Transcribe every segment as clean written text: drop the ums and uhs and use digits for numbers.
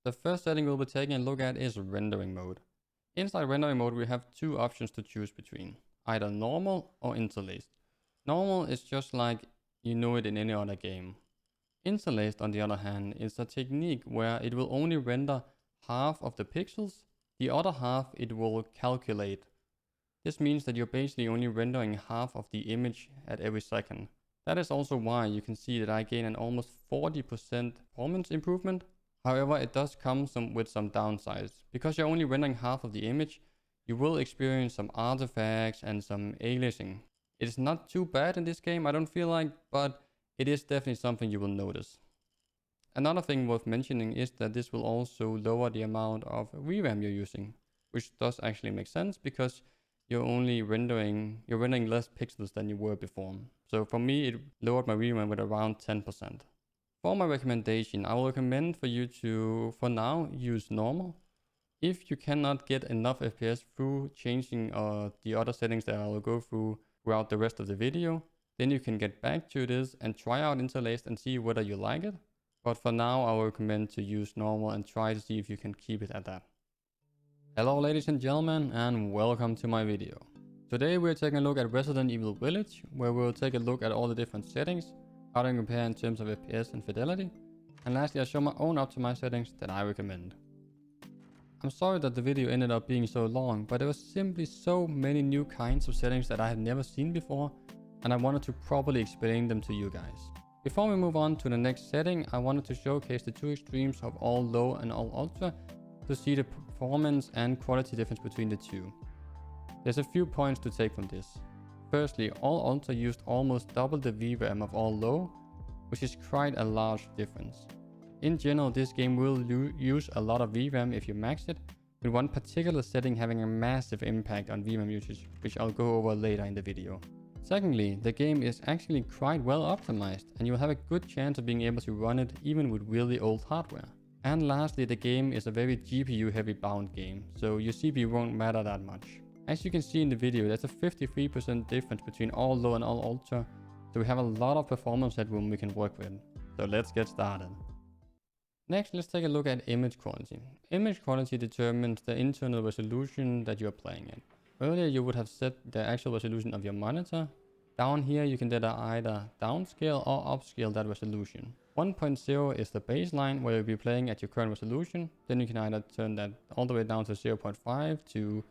The first setting we'll be taking a look at is rendering mode. Inside rendering mode we have two options to choose between, either normal or interlaced. Normal is just like you know it in any other game. Interlaced, on the other hand, is a technique where it will only render half of the pixels, the other half it will calculate. This means that you're basically only rendering half of the image at every second. That is also why you can see that I gain an almost 40% performance improvement. However, it does come with some downsides. Because you're only rendering half of the image, you will experience some artifacts and some aliasing. It is not too bad in this game, I don't feel like, but it is definitely something you will notice. Another thing worth mentioning is that this will also lower the amount of VRAM you're using, which does actually make sense because you're rendering less pixels than you were before. So for me, it lowered my VRAM with around 10%. For my recommendation, I will recommend for you to, for now, use normal. If you cannot get enough FPS through changing the other settings that I will go through throughout the rest of the video, then you can get back to this and try out interlaced and see whether you like it. But for now, I will recommend to use normal and try to see if you can keep it at that. Hello ladies and gentlemen, and welcome to my video. Today we're taking a look at Resident Evil Village, where we'll take a look at all the different settings, how to compare in terms of FPS and fidelity, and lastly I'll show my own optimized settings that I recommend. I'm sorry that the video ended up being so long, but there were simply so many new kinds of settings that I had never seen before, and I wanted to properly explain them to you guys. Before we move on to the next setting, I wanted to showcase the two extremes of all low and all ultra to see the performance and quality difference between the two. There's a few points to take from this. Firstly, all ultra used almost double the VRAM of all low, which is quite a large difference. In general, this game will use a lot of VRAM if you max it, with one particular setting having a massive impact on VRAM usage, which I'll go over later in the video. Secondly, the game is actually quite well optimized, and you'll have a good chance of being able to run it even with really old hardware. And lastly, the game is a very GPU heavy bound game, so your CPU won't matter that much. As you can see in the video, there's a 53% difference between all low and all ultra, so we have a lot of performance headroom we can work with. So let's get started. Next, let's take a look at image quality. Image quality determines the internal resolution that you're playing in. Earlier you would have set the actual resolution of your monitor. Down here you can either downscale or upscale that resolution. 1.0 is the baseline where you'll be playing at your current resolution. Then you can either turn that all the way down to 0.5 to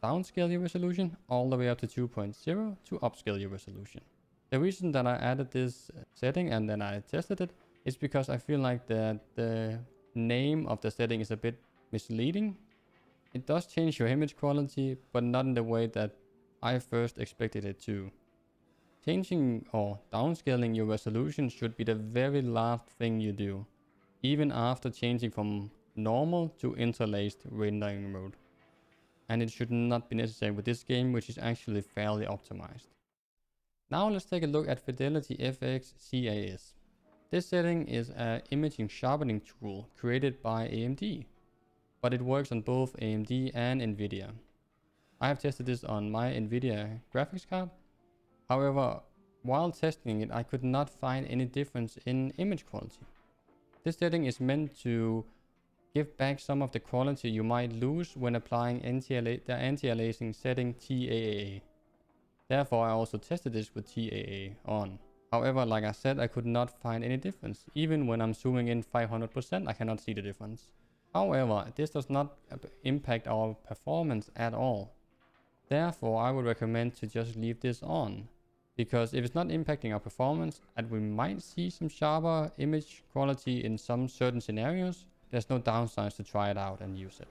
downscale your resolution, all the way up to 2.0 to upscale your resolution. The reason that I added this setting and then I tested it is because I feel like that the name of the setting is a bit misleading. It does change your image quality, but not in the way that I first expected it to. Changing or downscaling your resolution should be the very last thing you do, even after changing from normal to interlaced rendering mode. And it should not be necessary with this game, which is actually fairly optimized. Now let's take a look at Fidelity FX CAS. This setting is an imaging sharpening tool created by AMD, but it works on both AMD and Nvidia. I have tested this on my Nvidia graphics card. However, while testing it, I could not find any difference in image quality. This setting is meant to give back some of the quality you might lose when applying the anti-aliasing setting TAA. Therefore, I also tested this with TAA on. However, like I said, I could not find any difference. Even when I'm zooming in 500%, I cannot see the difference. However, this does not impact our performance at all. Therefore, I would recommend to just leave this on. Because if it's not impacting our performance and we might see some sharper image quality in some certain scenarios, there's no downsides to try it out and use it.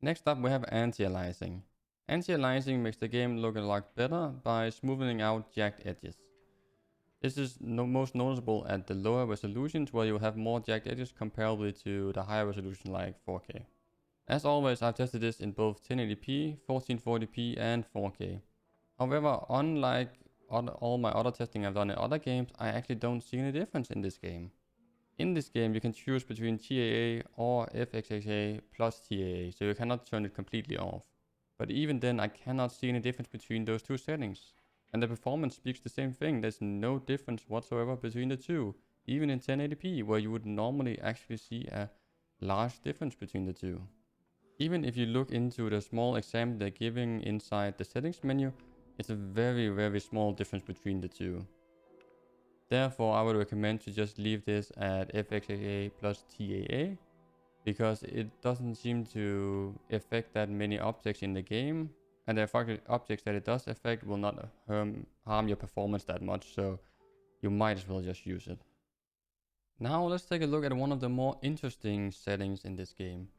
Next up we have anti-aliasing. Anti-aliasing makes the game look a lot better by smoothing out jagged edges. This is most noticeable at the lower resolutions where you have more jagged edges comparably to the higher resolution like 4K. As always, I've tested this in both 1080p, 1440p and 4K. However, unlike all my other testing I've done in other games, I actually don't see any difference in this game. In this game you can choose between TAA or FXHA plus TAA, so you cannot turn it completely off. But even then I cannot see any difference between those two settings. And the performance speaks the same thing. There's no difference whatsoever between the two. Even in 1080p, where you would normally actually see a large difference between the two. Even if you look into the small example they're giving inside the settings menu, it's a very small difference between the two. Therefore, I would recommend to just leave this at FXAA plus TAA, because it doesn't seem to affect that many objects in the game, and the objects that it does affect will not harm your performance that much, so you might as well just use it. Now let's take a look at one of the more interesting settings in this game.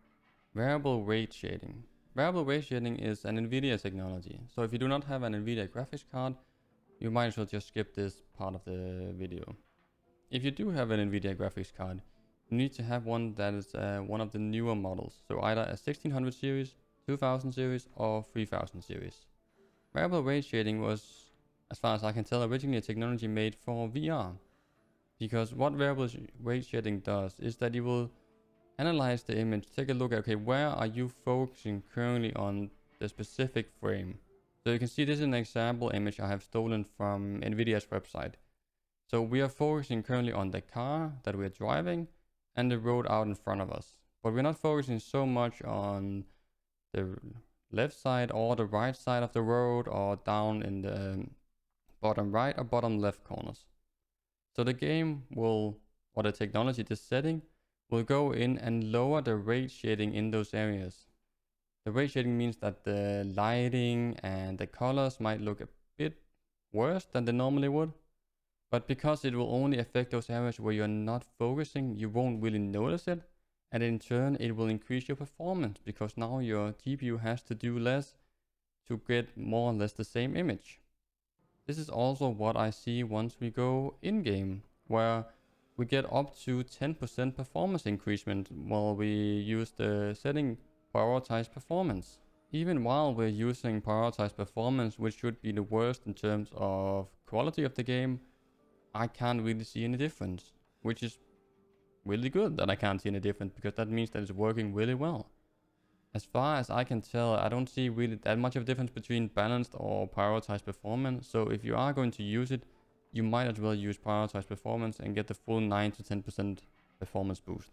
Variable rate shading. Variable rate shading is an NVIDIA technology, so if you do not have an NVIDIA graphics card, you might as well just skip this part of the video. If you do have an NVIDIA graphics card, you need to have one that is one of the newer models, so either a 1600 series, 2000 series or 3000 series. Variable rate shading was, as far as I can tell, originally a technology made for VR. Because what variable rate shading does is that it will analyze the image, take a look at, okay, where are you focusing currently on the specific frame. So you can see this is an example image I have stolen from NVIDIA's website. So we are focusing currently on the car that we are driving and the road out in front of us. But we're not focusing so much on the left side or the right side of the road or down in the bottom right or bottom left corners. So the game will, or the technology, this setting, will go in and lower the rate shading in those areas. The rate shading means that the lighting and the colors might look a bit worse than they normally would. But because it will only affect those areas where you're not focusing, you won't really notice it. And in turn, it will increase your performance because now your GPU has to do less to get more or less the same image. This is also what I see once we go in-game, where we get up to 10% performance increasement while we use the setting prioritize performance. Even while we're using prioritize performance, which should be the worst in terms of quality of the game, I can't really see any difference, which is really good that I can't see any difference, because that means that it's working really well. As far as I can tell, I don't see really that much of a difference between balanced or prioritized performance. So if you are going to use it, you might as well use prioritized performance and get the full 9 to 10% performance boost.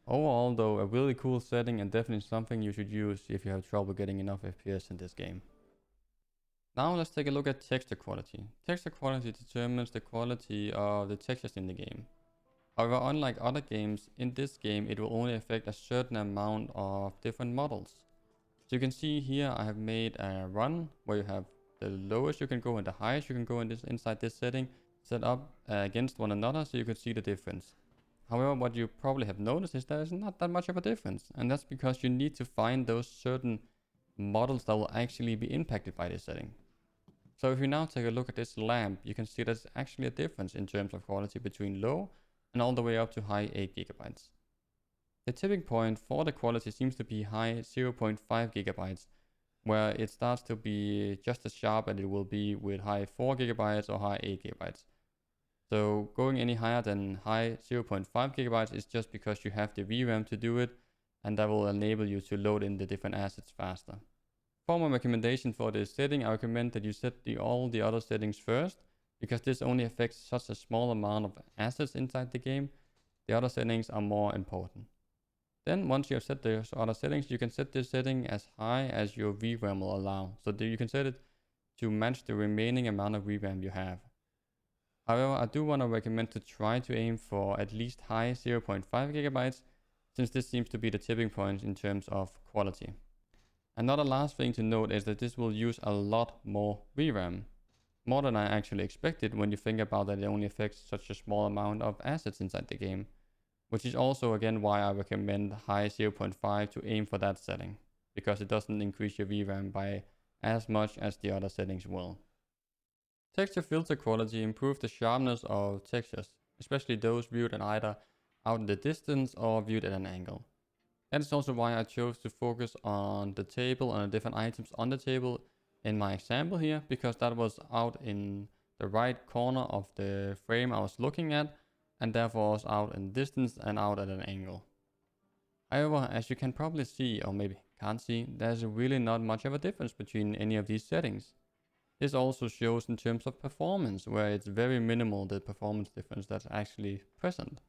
Overall though, a really cool setting and definitely something you should use if you have trouble getting enough FPS in this game. Now let's take a look at texture quality. Texture quality determines the quality of the textures in the game. However, unlike other games, in this game it will only affect a certain amount of different models. So you can see here I have made a run where you have the lowest you can go and the highest you can go inside this setting set up against one another, so you can see the difference. However, what you probably have noticed is there's not that much of a difference, and that's because you need to find those certain models that will actually be impacted by this setting. So if you now take a look at this lamp, you can see there's actually a difference in terms of quality between low and all the way up to high 8 gigabytes. The tipping point for the quality seems to be high 0.5 gigabytes, where it starts to be just as sharp as it will be with high 4 gigabytes or high 8 gigabytes. So going any higher than high 0.5 gigabytes is just because you have the VRAM to do it, and that will enable you to load in the different assets faster. For my recommendation for this setting, I recommend that you set all the other settings first, because this only affects such a small amount of assets inside the game. The other settings are more important. Then once you have set those other settings, you can set this setting as high as your VRAM will allow. So you can set it to match the remaining amount of VRAM you have. However, I do want to recommend to try to aim for at least high 0.5 gigabytes, since this seems to be the tipping point in terms of quality. Another last thing to note is that this will use a lot more VRAM. More than I actually expected when you think about that it only affects such a small amount of assets inside the game. Which is also again why I recommend high 0.5 to aim for that setting, because it doesn't increase your VRAM by as much as the other settings will. Texture filter quality improves the sharpness of textures, especially those viewed at either out in the distance or viewed at an angle. That is also why I chose to focus on the table and the different items on the table in my example here, because that was out in the right corner of the frame I was looking at, and therefore was out in distance and out at an angle. However, as you can probably see, or maybe can't see, there's really not much of a difference between any of these settings. This also shows in terms of performance, where it's very minimal the performance difference that's actually present.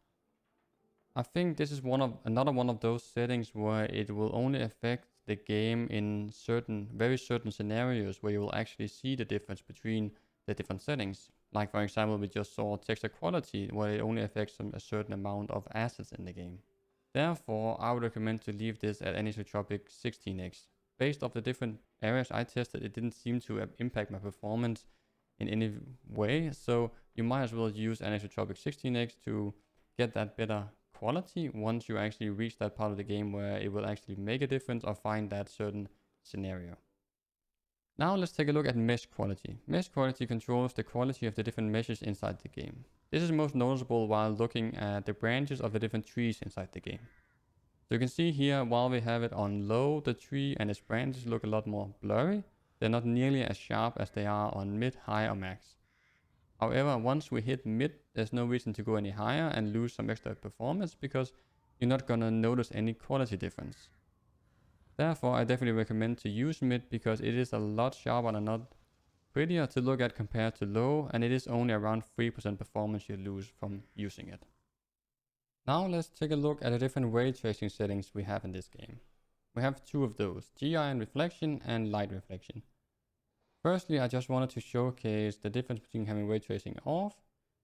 I think this is another one of those settings where it will only affect the game in very certain scenarios where you will actually see the difference between the different settings. Like for example, we just saw texture quality where it only affects a certain amount of assets in the game. Therefore, I would recommend to leave this at anisotropic 16x. Based off the different areas I tested, it didn't seem to impact my performance in any way, so you might as well use anisotropic 16x to get that better quality once you actually reach that part of the game where it will actually make a difference or find that certain scenario. Now let's take a look at mesh quality. Mesh quality controls the quality of the different meshes inside the game. This is most noticeable while looking at the branches of the different trees inside the game. So you can see here, while we have it on low, the tree and its branches look a lot more blurry. They're not nearly as sharp as they are on mid, high or max. However, once we hit mid, there's no reason to go any higher and lose some extra performance because you're not gonna notice any quality difference. Therefore, I definitely recommend to use mid because it is a lot sharper and a lot prettier to look at compared to low, and it is only around 3% performance you lose from using it. Now let's take a look at the different ray tracing settings we have in this game. We have two of those, GI and reflection and light reflection. Firstly, I just wanted to showcase the difference between having ray tracing off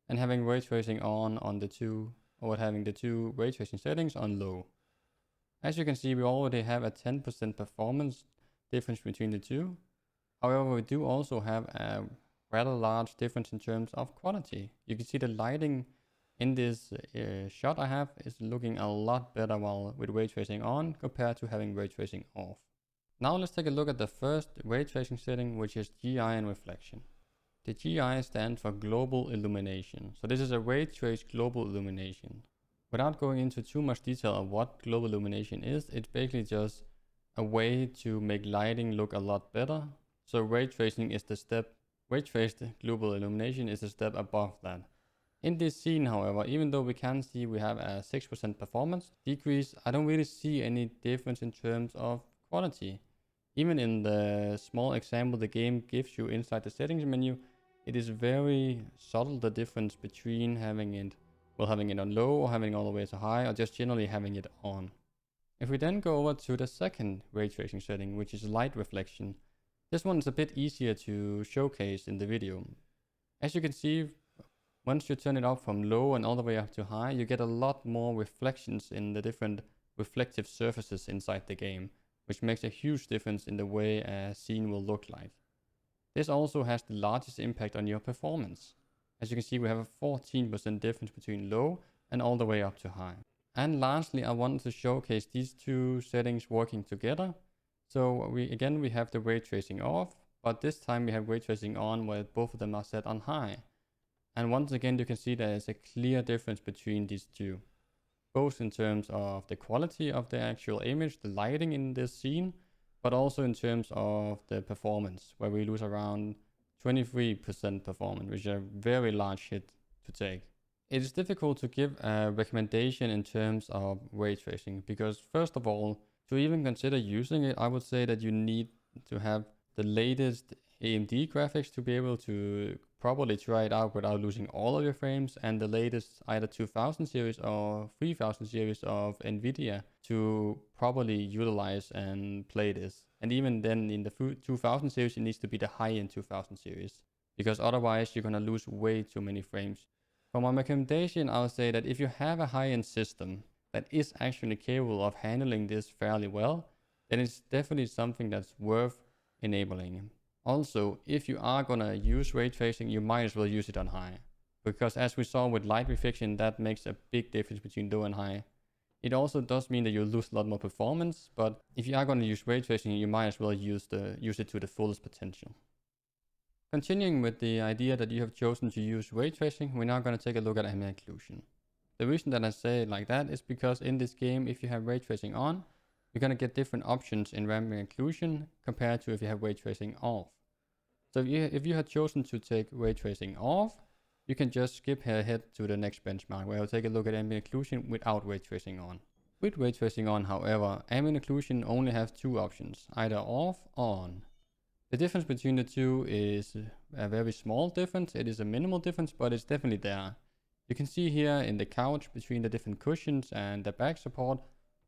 and having ray tracing on the two, or having the two ray tracing settings on low. As you can see, we already have a 10% performance difference between the two. However, we do also have a rather large difference in terms of quality. You can see the lighting in this shot I have is looking a lot better with ray tracing on compared to having ray tracing off. Now let's take a look at the first ray tracing setting, which is GI and reflection. The GI stands for global illumination. So this is a ray trace global illumination. Without going into too much detail of what global illumination is, it's basically just a way to make lighting look a lot better. So ray traced global illumination is a step above that. In this scene, however, even though we can see we have a 6% performance decrease, I don't really see any difference in terms of quality. Even in the small example the game gives you inside the settings menu, it is very subtle, the difference between having it on low or having it all the way to high, or just generally having it on. If we then go over to the second ray tracing setting, which is light reflection, this one is a bit easier to showcase in the video. As you can see, once you turn it up from low and all the way up to high, you get a lot more reflections in the different reflective surfaces inside the game, which makes a huge difference in the way a scene will look like. This also has the largest impact on your performance. As you can see, we have a 14% difference between low and all the way up to high. And lastly, I wanted to showcase these two settings working together. So we have the ray tracing off, but this time we have ray tracing on where both of them are set on high. And once again, you can see there is a clear difference between these two, both in terms of the quality of the actual image, the lighting in this scene, but also in terms of the performance, where we lose around 23% performance, which is a very large hit to take. It is difficult to give a recommendation in terms of ray tracing because, first of all, to even consider using it, I would say that you need to have the latest AMD graphics to be able to properly try it out without losing all of your frames, and the latest either 2000 series or 3000 series of NVIDIA to properly utilize and play this. And even then in the 2000 series, it needs to be the high-end 2000 series, because otherwise you're gonna lose way too many frames. For my recommendation, I would say that if you have a high-end system that is actually capable of handling this fairly well, then it's definitely something that's worth enabling. Also, if you are gonna use ray tracing, you might as well use it on high, because as we saw with light reflection, that makes a big difference between low and high. It also does mean that you'll lose a lot more performance, but if you are gonna use ray tracing, you might as well use it to the fullest potential. Continuing with the idea that you have chosen to use ray tracing, we're now gonna take a look at ambient occlusion. The reason that I say it like that is because in this game, if you have ray tracing on, you're gonna get different options in ambient occlusion compared to if you have ray tracing off. So if you had chosen to take ray tracing off, you can just skip ahead to the next benchmark where I'll take a look at ambient occlusion without ray tracing on. With ray tracing on, however, ambient occlusion only has two options, either off or on. The difference between the two is a very small difference. It is a minimal difference, but it's definitely there. You can see here in the couch between the different cushions and the back support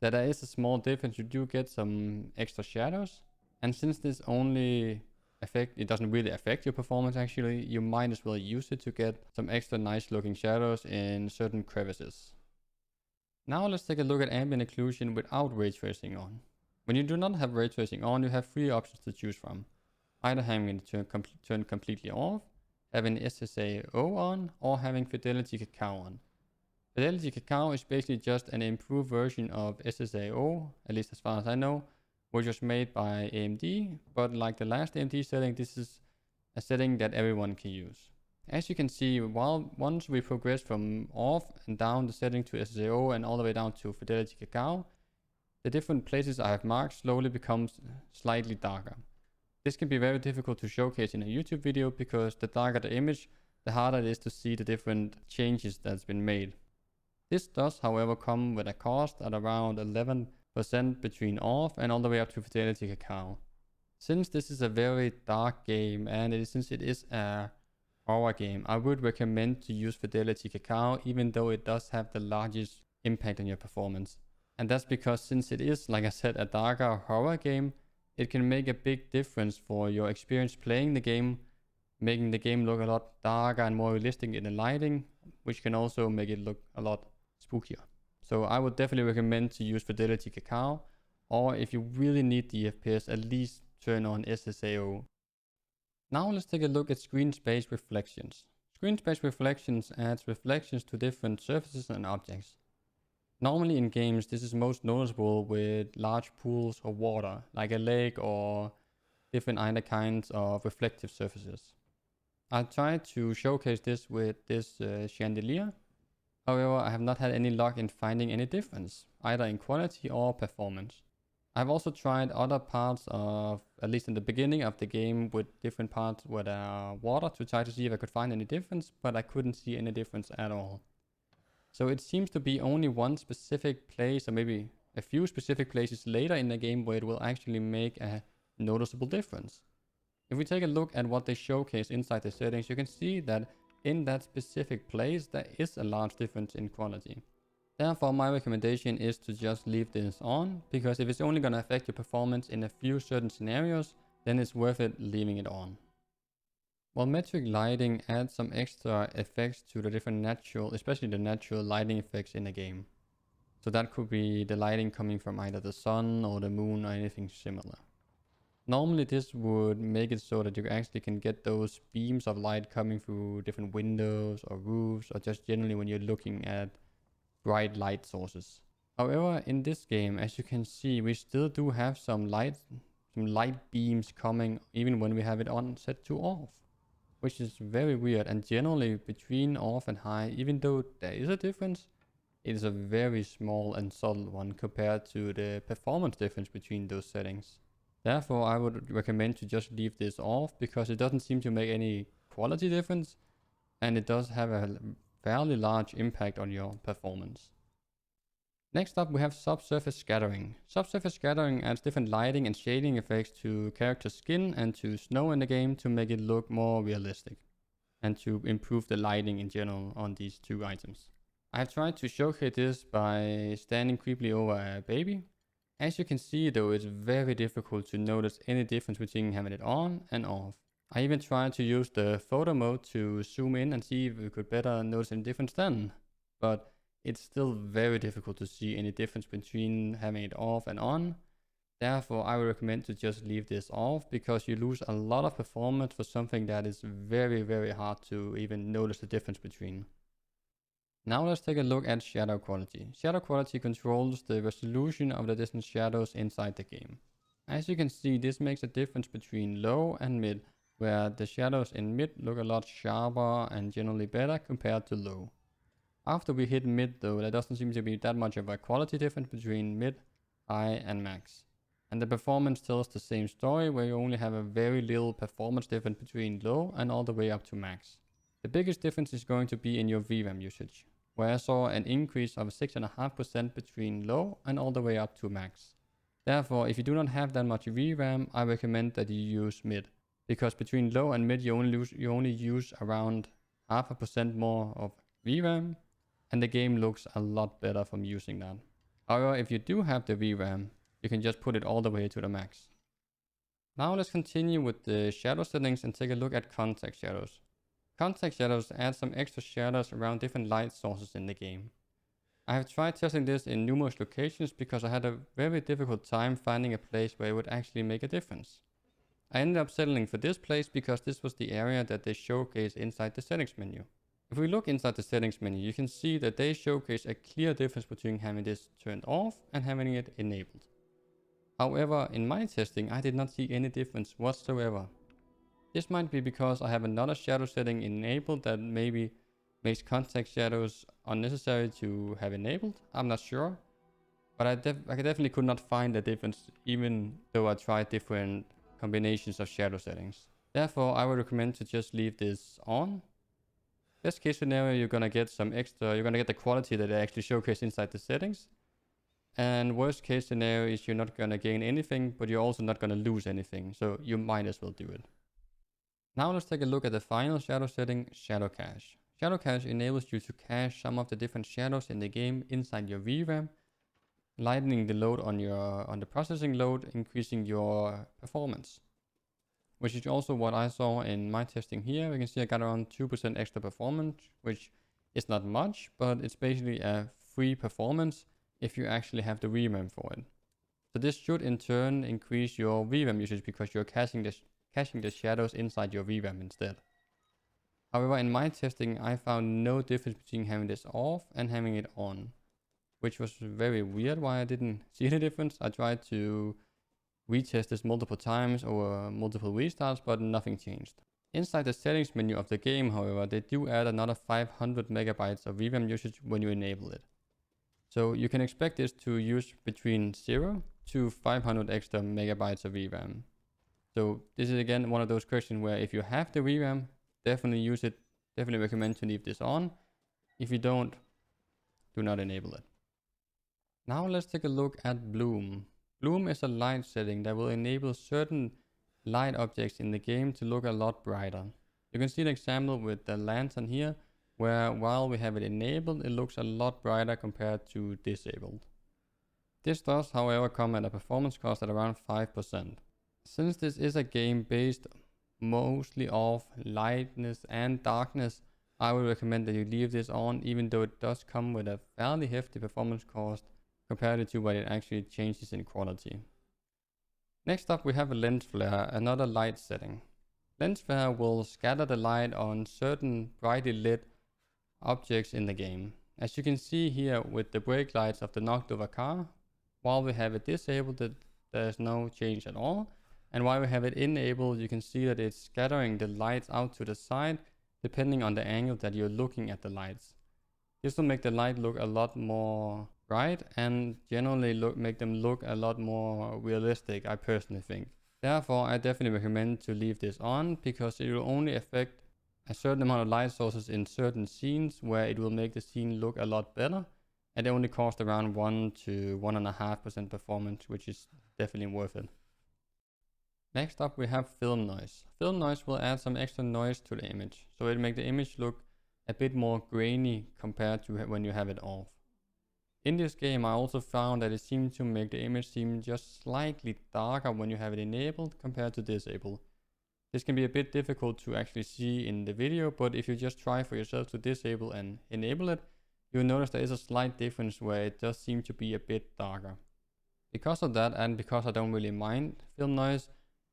that there is a small difference. You do get some extra shadows. And since this only it doesn't really affect your performance actually, you might as well use it to get some extra nice looking shadows in certain crevices. Now let's take a look at ambient occlusion without ray tracing on. When you do not have ray tracing on, you have three options to choose from. Either having it turn completely off, having SSAO on, or having Fidelity Cacao on. Fidelity Cacao is basically just an improved version of SSAO, at least as far as I know, which was made by AMD, but like the last AMD setting, this is a setting that everyone can use. As you can see, once we progress from off and down the setting to SSAO and all the way down to Fidelity Cacao, the different places I have marked slowly becomes slightly darker. This can be very difficult to showcase in a YouTube video because the darker the image, the harder it is to see the different changes that's been made. This does, however, come with a cost at around 11% between off and all the way up to Fidelity Cacao. Since this is a very dark game and since it is a horror game, I would recommend to use Fidelity Cacao even though it does have the largest impact on your performance. And that's because since it is, like I said, a darker horror game, it can make a big difference for your experience playing the game, making the game look a lot darker and more realistic in the lighting, which can also make it look a lot spookier. So I would definitely recommend to use Fidelity Cacao, or if you really need the FPS, at least turn on SSAO. Now let's take a look at screen space reflections. Screen space reflections adds reflections to different surfaces and objects. Normally in games, this is most noticeable with large pools of water, like a lake or different other kinds of reflective surfaces. I tried to showcase this with this chandelier. However, I have not had any luck in finding any difference, either in quality or performance. I've also tried other parts of, at least in the beginning of the game, with different parts where there are water to try to see if I could find any difference, but I couldn't see any difference at all. So it seems to be only one specific place, or maybe a few specific places later in the game where it will actually make a noticeable difference. If we take a look at what they showcase inside the settings, you can see that in that specific place there is a large difference in quality. Therefore, my recommendation is to just leave this on, because if it's only going to affect your performance in a few certain scenarios, then it's worth it leaving it on. Volumetric lighting adds some extra effects to the different natural, especially the natural lighting effects in a game. So that could be the lighting coming from either the sun or the moon or anything similar. Normally this would make it so that you actually can get those beams of light coming through different windows or roofs, or just generally when you're looking at bright light sources. However, in this game, as you can see, we still do have some light beams coming even when we have it on set to off, which is very weird. And generally between off and high, even though there is a difference, it is a very small and subtle one compared to the performance difference between those settings. Therefore, I would recommend to just leave this off, because it doesn't seem to make any quality difference, and it does have a fairly large impact on your performance. Next up, we have subsurface scattering. Subsurface scattering adds different lighting and shading effects to character skin and to snow in the game to make it look more realistic, and to improve the lighting in general on these two items. I have tried to showcase this by standing creepily over a baby. As you can see though, it's very difficult to notice any difference between having it on and off. I even tried to use the photo mode to zoom in and see if we could better notice any difference then. But it's still very difficult to see any difference between having it off and on. Therefore, I would recommend to just leave this off, because you lose a lot of performance for something that is very, very hard to even notice the difference between. Now let's take a look at shadow quality. Shadow quality controls the resolution of the distant shadows inside the game. As you can see, this makes a difference between low and mid, where the shadows in mid look a lot sharper and generally better compared to low. After we hit mid though, there doesn't seem to be that much of a quality difference between mid, high and max. And the performance tells the same story, where you only have a very little performance difference between low and all the way up to max. The biggest difference is going to be in your VRAM usage, where I saw an increase of 6.5% between low and all the way up to max. Therefore, if you do not have that much VRAM, I recommend that you use mid, because between low and mid you only use around 0.5% more of VRAM, and the game looks a lot better from using that. However, if you do have the VRAM, you can just put it all the way to the max. Now let's continue with the shadow settings and take a look at context shadows. Context shadows add some extra shadows around different light sources in the game. I have tried testing this in numerous locations because I had a very difficult time finding a place where it would actually make a difference. I ended up settling for this place because this was the area that they showcase inside the settings menu. If we look inside the settings menu, you can see that they showcase a clear difference between having this turned off and having it enabled. However, in my testing, I did not see any difference whatsoever. This might be because I have another shadow setting enabled that maybe makes context shadows unnecessary to have enabled. I'm not sure. But I definitely could not find a difference even though I tried different combinations of shadow settings. Therefore, I would recommend to just leave this on. Best case scenario, you're gonna get the quality that they actually showcase inside the settings. And worst case scenario is you're not gonna gain anything, but you're also not gonna lose anything. So you might as well do it. Now let's take a look at the final shadow setting, Shadow Cache. Shadow Cache enables you to cache some of the different shadows in the game inside your VRAM, lightening the load on the processing load, increasing your performance. Which is also what I saw in my testing here. We can see I got around 2% extra performance, which is not much, but it's basically a free performance if you actually have the VRAM for it. So this should in turn increase your VRAM usage because you're caching the shadows inside your VRAM instead. However, in my testing, I found no difference between having this off and having it on, which was very weird why I didn't see any difference. I tried to retest this multiple times over multiple restarts, but nothing changed. Inside the settings menu of the game, however, they do add another 500 megabytes of VRAM usage when you enable it. So you can expect this to use between 0 to 500 extra megabytes of VRAM. So this is again one of those questions where if you have the VRAM, definitely use it. Definitely recommend to leave this on. If you don't, do not enable it. Now let's take a look at Bloom. Bloom is a light setting that will enable certain light objects in the game to look a lot brighter. You can see an example with the lantern here, where while we have it enabled, it looks a lot brighter compared to disabled. This does, however, come at a performance cost at around 5%. Since this is a game based mostly off lightness and darkness, I would recommend that you leave this on, even though it does come with a fairly hefty performance cost compared to what it actually changes in quality. Next up we have a lens flare, another light setting. Lens flare will scatter the light on certain brightly lit objects in the game. As you can see here with the brake lights of the knocked over car, while we have it disabled, there's no change at all. And while we have it enabled, you can see that it's scattering the lights out to the side depending on the angle that you're looking at the lights. This will make the light look a lot more bright and generally make them look a lot more realistic, I personally think. Therefore, I definitely recommend to leave this on because it will only affect a certain amount of light sources in certain scenes where it will make the scene look a lot better, and it only costs around 1 to 1.5% performance, which is definitely worth it. Next up we have film noise. Film noise will add some extra noise to the image, so it'll make the image look a bit more grainy compared to when you have it off. In this game I also found that it seemed to make the image seem just slightly darker when you have it enabled compared to disabled. This can be a bit difficult to actually see in the video, but if you just try for yourself to disable and enable it, you'll notice there is a slight difference where it does seem to be a bit darker. Because of that, and because I don't really mind film noise,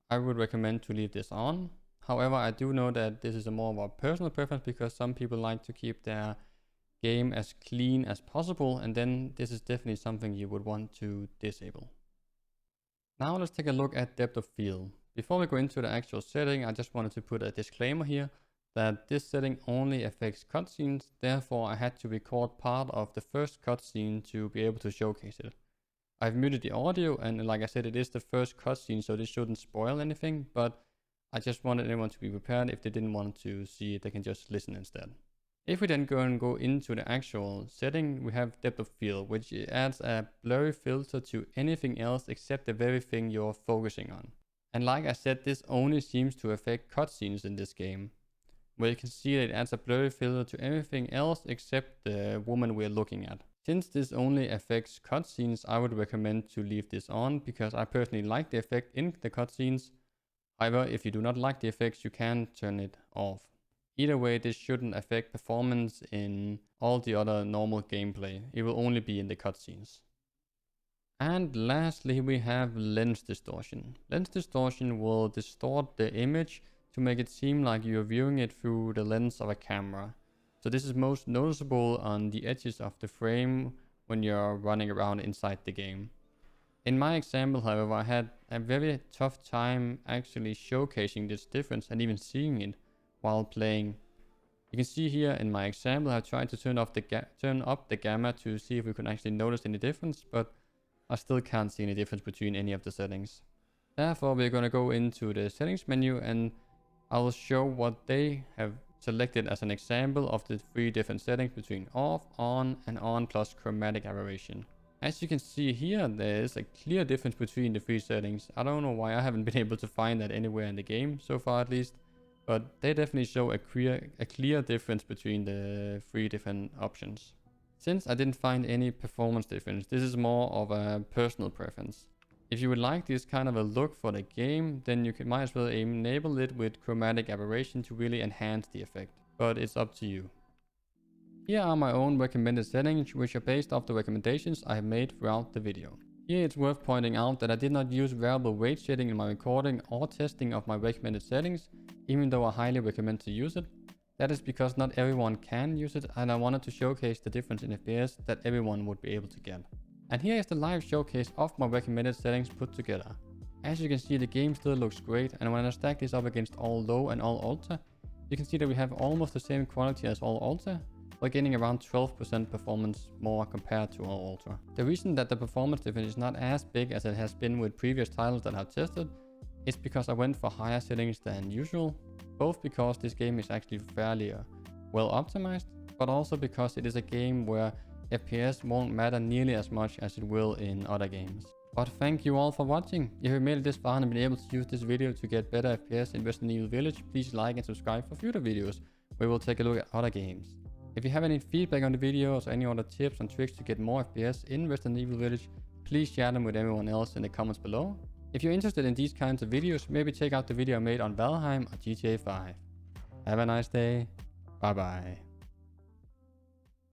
I would recommend to leave this on. However, I do know that this is more of a personal preference because some people like to keep their game as clean as possible, and then this is definitely something you would want to disable. Now let's take a look at depth of field. Before we go into the actual setting, I just wanted to put a disclaimer here that this setting only affects cutscenes, therefore I had to record part of the first cutscene to be able to showcase it. I've muted the audio, and like I said, it is the first cutscene, so this shouldn't spoil anything, but I just wanted everyone to be prepared. If they didn't want to see it, they can just listen instead. If we then go into the actual setting, we have depth of field, which adds a blurry filter to anything else except the very thing you're focusing on. And like I said, this only seems to affect cutscenes in this game. where you can see that it adds a blurry filter to everything else except the woman we're looking at. Since this only affects cutscenes, I would recommend to leave this on because I personally like the effect in the cutscenes. However, if you do not like the effects, you can turn it off. Either way, this shouldn't affect performance in all the other normal gameplay. It will only be in the cutscenes. And lastly, we have lens distortion. Lens distortion will distort the image to make it seem like you're viewing it through the lens of a camera. So this is most noticeable on the edges of the frame when you're running around inside the game. In my example, however, I had a very tough time actually showcasing this difference and even seeing it while playing. You can see here in my example, I tried to turn up the gamma to see if we could actually notice any difference, but I still can't see any difference between any of the settings. Therefore, we're going to go into the settings menu and I will show what they have selected as an example of the 3 different settings between off, on, and on plus chromatic aberration. As you can see here, there is a clear difference between the 3 settings. I don't know why I haven't been able to find that anywhere in the game, so far at least. But they definitely show a clear difference between the 3 different options. Since I didn't find any performance difference, this is more of a personal preference. If you would like this kind of a look for the game, then you might as well enable it with chromatic aberration to really enhance the effect. But it's up to you. Here are my own recommended settings, which are based off the recommendations I have made throughout the video. Here it's worth pointing out that I did not use variable weight setting in my recording or testing of my recommended settings, even though I highly recommend to use it. That is because not everyone can use it, and I wanted to showcase the difference in FPS that everyone would be able to get. And here is the live showcase of my recommended settings put together. As you can see, the game still looks great, and when I stack this up against all low and all ultra, you can see that we have almost the same quality as all ultra, while getting around 12% performance more compared to all ultra. The reason that the performance difference is not as big as it has been with previous titles that I've tested is because I went for higher settings than usual, both because this game is actually fairly well optimized, but also because it is a game where FPS won't matter nearly as much as it will in other games. But thank you all for watching. If you made it this far and been able to use this video to get better FPS in Resident Evil Village, please like and subscribe for future videos where we'll take a look at other games. If you have any feedback on the videos or any other tips and tricks to get more FPS in Resident Evil Village, please share them with everyone else in the comments below. If you're interested in these kinds of videos, maybe check out the video I made on Valheim or GTA 5. Have a nice day. Bye bye.